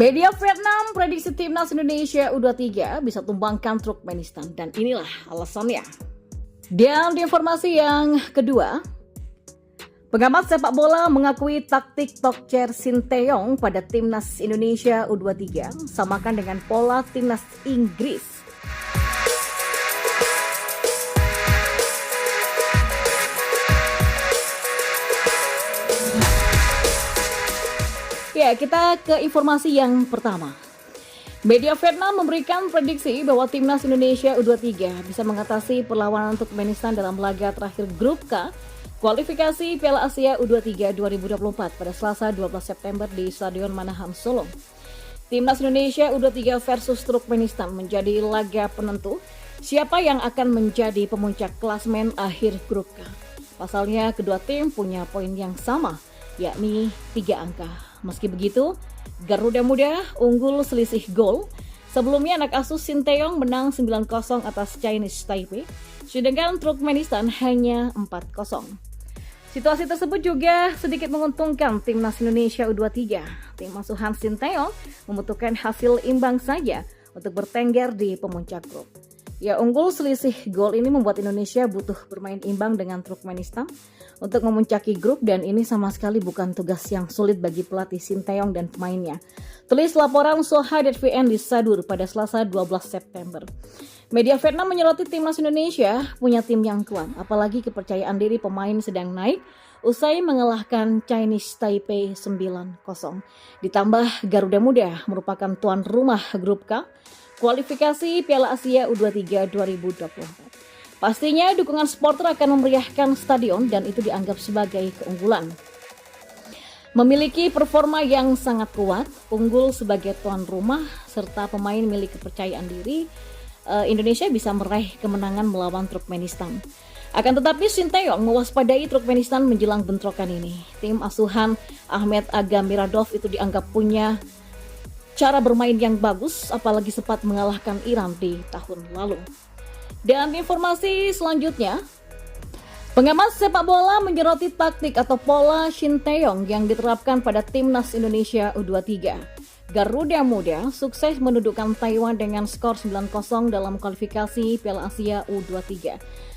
Media Vietnam prediksi timnas Indonesia U23 bisa tumbangkan Turkmenistan dan inilah alasannya. Dan di informasi yang kedua, pengamat sepak bola mengakui taktik Tokcer Sinteyong pada timnas Indonesia U23 samakan dengan pola timnas Inggris. Ya, kita ke informasi yang pertama. Media Vietnam memberikan prediksi bahwa timnas Indonesia U23 bisa mengatasi perlawanan Turkmenistan dalam laga terakhir Grup K kualifikasi Piala Asia U23 2024 pada Selasa 12 September di Stadion Manahan Solo. Timnas Indonesia U23 versus Turkmenistan menjadi laga penentu siapa yang akan menjadi pemuncak klasmen akhir Grup K. Pasalnya kedua tim punya poin yang sama, yakni 3 angka. Meski begitu, Garuda Muda unggul selisih gol. Sebelumnya anak asuh Sinteyong menang 9-0 atas Chinese Taipei, sedangkan Turkmenistan hanya 4-0. Situasi tersebut juga sedikit menguntungkan timnas Indonesia U23. Tim asuhan Sinteyong membutuhkan hasil imbang saja untuk bertengger di pemuncak grup. Ya, unggul selisih gol ini membuat Indonesia butuh bermain imbang dengan Turkmenistan untuk memuncaki grup dan ini sama sekali bukan tugas yang sulit bagi pelatih Sinteyong dan pemainnya. Tulis laporan Soha.vn di Sadur pada Selasa 12 September. Media Vietnam menyoroti timnas Indonesia punya tim yang kuat, apalagi kepercayaan diri pemain sedang naik usai mengalahkan Chinese Taipei 9-0. Ditambah Garuda Muda merupakan tuan rumah grup K kualifikasi Piala Asia U23 2024. Pastinya dukungan supporter akan memeriahkan stadion dan itu dianggap sebagai keunggulan. Memiliki performa yang sangat kuat, unggul sebagai tuan rumah, serta pemain milik kepercayaan diri, Indonesia bisa meraih kemenangan melawan Turkmenistan. Akan tetapi Sinteyong mewaspadai Turkmenistan menjelang bentrokan ini. Tim asuhan Ahmed Aga Miradov itu dianggap punya cara bermain yang bagus, apalagi sempat mengalahkan Iran di tahun lalu. Dan informasi selanjutnya, pengamat sepak bola menyoroti taktik atau pola Sinteyong yang diterapkan pada timnas Indonesia U23. Garuda Muda sukses mendudukkan Taiwan dengan skor 9-0 dalam kualifikasi Piala Asia U23.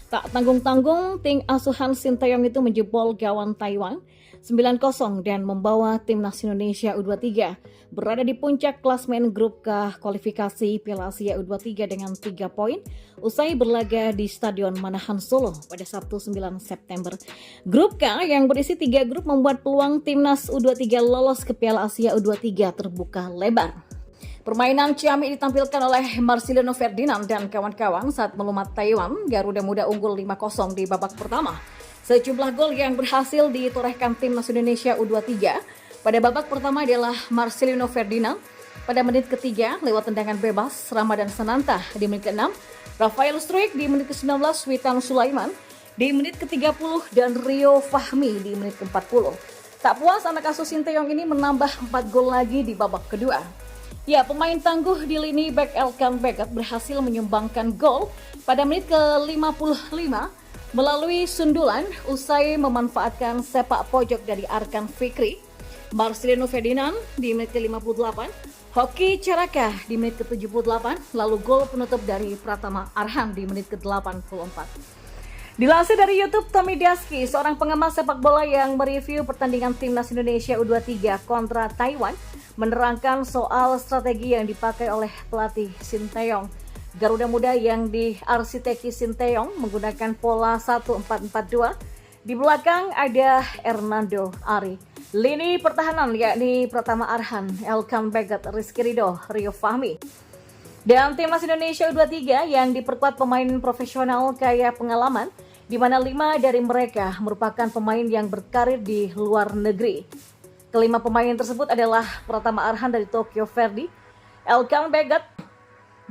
Tak tanggung-tanggung, tim asuhan Sinteyong itu menjebol gawang Taiwan 9-0 dan membawa timnas Indonesia U23 berada di puncak klasmen grup K kualifikasi Piala Asia U23 dengan 3 poin usai berlaga di Stadion Manahan Solo pada Sabtu 9 September. Grup K yang berisi 3 grup membuat peluang timnas U23 lolos ke Piala Asia U23 terbuka lebar. Permainan ciamik ditampilkan oleh Marcelino Ferdinand dan kawan-kawan saat melumat Taiwan. Garuda Muda unggul 5-0 di babak pertama. Sejumlah gol yang berhasil ditorehkan timnas Indonesia U23 pada babak pertama adalah Marcelino Ferdinand pada menit ketiga lewat tendangan bebas Ramadan Sananta di menit ke-6, Rafael Struik di menit ke-19, Witan Sulaiman di menit ke-30 dan Rio Fahmi di menit ke-40. Tak puas anak asuh Sinteyong ini menambah 4 gol lagi di babak kedua. Ya, pemain tangguh di lini back Elkan Begat berhasil menyumbangkan gol pada menit ke-55 melalui sundulan usai memanfaatkan sepak pojok dari Arkan Fikri. Marcelino Ferdinand di menit ke-58, Hoki Caraka di menit ke-78, lalu gol penutup dari Pratama Arhan di menit ke-84. Dilansir dari YouTube, Tommy Daski, seorang pengamat sepak bola yang mereview pertandingan timnas Indonesia U23 kontra Taiwan, menerangkan soal strategi yang dipakai oleh pelatih Sinteyong. Garuda Muda yang diarsiteki Sinteyong menggunakan pola 1-4-4-2. Di belakang ada Hernando Ari. Lini pertahanan yakni Pratama Arhan, Elkan Begat, Rizky Ridho, Rio Fahmi. Dan timnas Indonesia U23 yang diperkuat pemain profesional kaya pengalaman, di mana 5 dari mereka merupakan pemain yang berkarir di luar negeri. Kelima pemain tersebut adalah Pratama Arhan dari Tokyo Verdy, Elkan Begat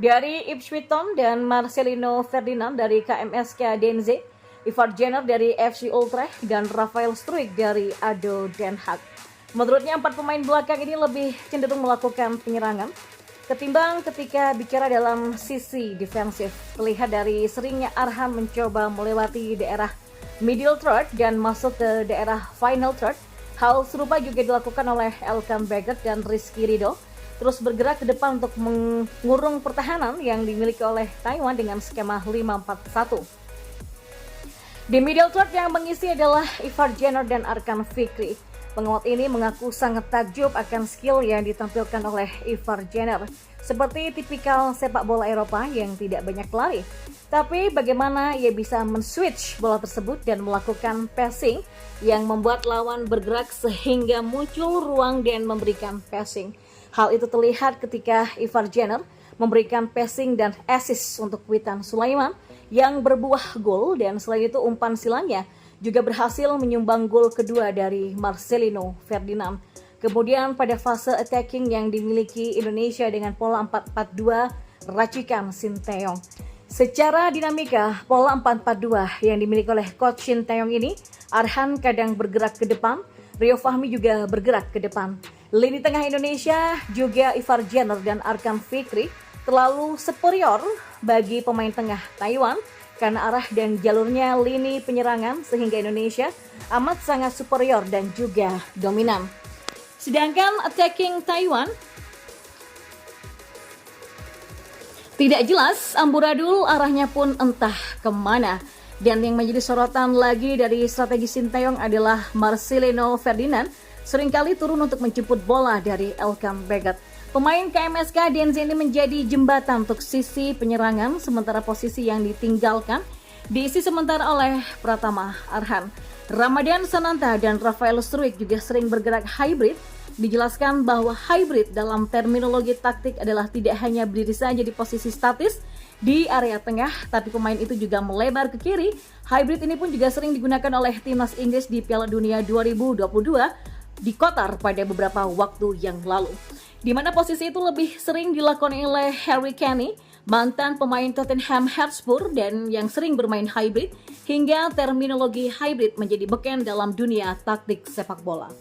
dari Ipswich Town dan Marcelino Ferdinand dari KMSK Denze, Ivar Jenner dari FC Utrecht dan Rafael Struik dari ADO Den Haag. Menurutnya 4 pemain belakang ini lebih cenderung melakukan penyerangan ketimbang ketika bicara dalam sisi defensif. Terlihat dari seringnya Arhan mencoba melewati daerah middle third dan masuk ke daerah final third. Hal serupa juga dilakukan oleh Elkan Begat dan Rizky Ridho. terus bergerak ke depan untuk mengurung pertahanan yang dimiliki oleh Taiwan dengan skema 5-4-1. Di middle third yang mengisi adalah Ivar Jenner dan Arkan Fikri. Penguat ini mengaku sangat takjub akan skill yang ditampilkan oleh Ivar Jenner. Seperti tipikal sepak bola Eropa yang tidak banyak lari. Tapi bagaimana ia bisa men-switch bola tersebut dan melakukan passing yang membuat lawan bergerak sehingga muncul ruang dan memberikan passing. Hal itu terlihat ketika Ivar Jenner memberikan passing dan assist untuk Witan Sulaiman yang berbuah gol, dan selain itu umpan silangnya juga berhasil menyumbang gol kedua dari Marcelino Ferdinand. Kemudian pada fase attacking yang dimiliki Indonesia dengan pola 4-4-2 racikan Sinteyong. Secara dinamika pola 4-4-2 yang dimiliki oleh coach Sinteyong ini, Arhan kadang bergerak ke depan, Rio Fahmi juga bergerak ke depan. Lini tengah Indonesia juga Ivar Jenner dan Arkan Fikri terlalu superior bagi pemain tengah Taiwan karena arah dan jalurnya lini penyerangan sehingga Indonesia amat sangat superior dan juga dominan. Sedangkan attacking Taiwan tidak jelas, amburadul, arahnya pun entah kemana. Dan yang menjadi sorotan lagi dari strategi Sinteyong adalah Marcelino Ferdinand seringkali turun untuk menjemput bola dari Elkan Bagat. Pemain KMSK Denzi ini menjadi jembatan untuk sisi penyerangan, sementara posisi yang ditinggalkan diisi sementara oleh Pratama Arhan. Ramadan Sananta dan Rafael Struijk juga sering bergerak hybrid. Dijelaskan bahwa hybrid dalam terminologi taktik adalah tidak hanya berdiri saja di posisi statis di area tengah, tapi pemain itu juga melebar ke kiri. Hybrid ini pun juga sering digunakan oleh timnas Inggris di Piala Dunia 2022 di Qatar pada beberapa waktu yang lalu, di mana posisi itu lebih sering dilakukan oleh Harry Kane, mantan pemain Tottenham Hotspur dan yang sering bermain hybrid, hingga terminologi hybrid menjadi beken dalam dunia taktik sepak bola.